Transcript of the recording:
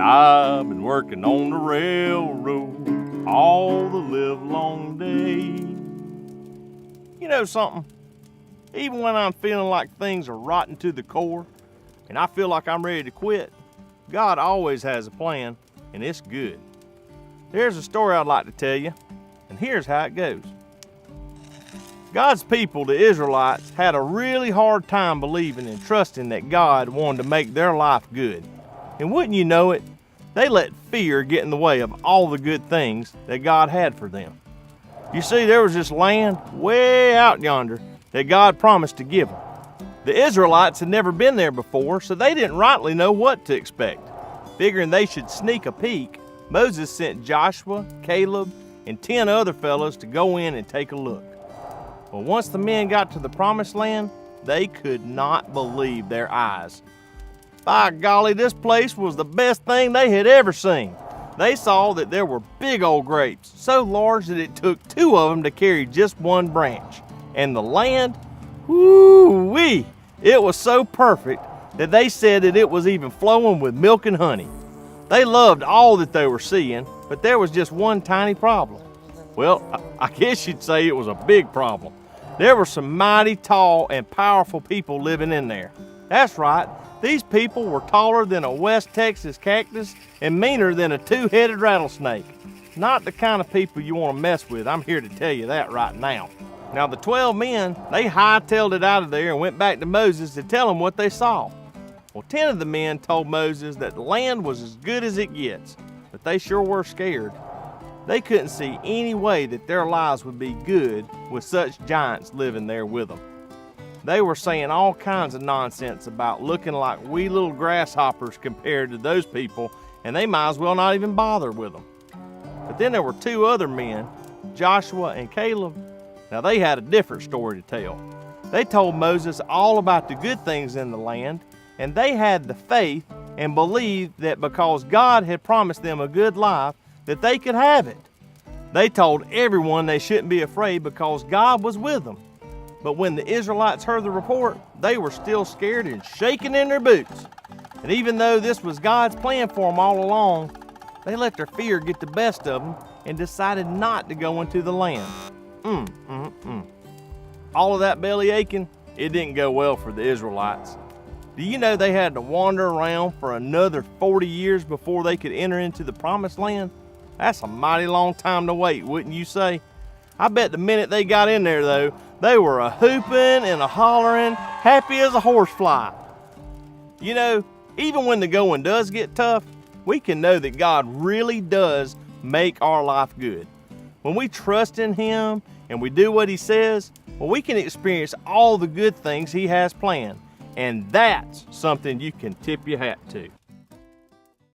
I've been working on the railroad all the livelong day. You know something? Even when I'm feeling like things are rotten to the core and I feel like I'm ready to quit, God always has a plan, and it's good. There's a story I'd like to tell you, and here's how it goes. God's people, the Israelites, had a really hard time believing and trusting that God wanted to make their life good. And wouldn't you know it, they let fear get in the way of all the good things that God had for them. You see, there was this land way out yonder that God promised to give them. The Israelites had never been there before, so they didn't rightly know what to expect. Figuring they should sneak a peek, Moses sent Joshua, Caleb, and 10 other fellows to go in and take a look. Well, once the men got to the promised land, they could not believe their eyes. By golly, this place was the best thing they had ever seen. They saw that there were big old grapes, so large that it took 2 of them to carry just one branch. And the land, whoo-wee, it was so perfect that they said that it was even flowing with milk and honey. They loved all that they were seeing, but there was just one tiny problem. Well, I guess you'd say it was a big problem. There were some mighty tall and powerful people living in there. That's right, these people were taller than a West Texas cactus and meaner than a 2-headed rattlesnake. Not the kind of people you want to mess with, I'm here to tell you that right now. Now the 12 men, they hightailed it out of there and went back to Moses to tell him what they saw. Well, 10 of the men told Moses that the land was as good as it gets, but they sure were scared. They couldn't see any way that their lives would be good with such giants living there with them. They were saying all kinds of nonsense about looking like wee little grasshoppers compared to those people, and they might as well not even bother with them. But then there were 2 other men, Joshua and Caleb. Now they had a different story to tell. They told Moses all about the good things in the land, and they had the faith and believed that because God had promised them a good life, that they could have it. They told everyone they shouldn't be afraid because God was with them. But when the Israelites heard the report, they were still scared and shaking in their boots. And even though this was God's plan for them all along, they let their fear get the best of them and decided not to go into the land. All of that belly aching, it didn't go well for the Israelites. Do you know they had to wander around for another 40 years before they could enter into the promised land? That's a mighty long time to wait, wouldn't you say? I bet the minute they got in there, though, they were a hooping and a hollering, happy as a horsefly. You know, even when the going does get tough, we can know that God really does make our life good. When we trust in Him and we do what He says, well, we can experience all the good things He has planned. And that's something you can tip your hat to.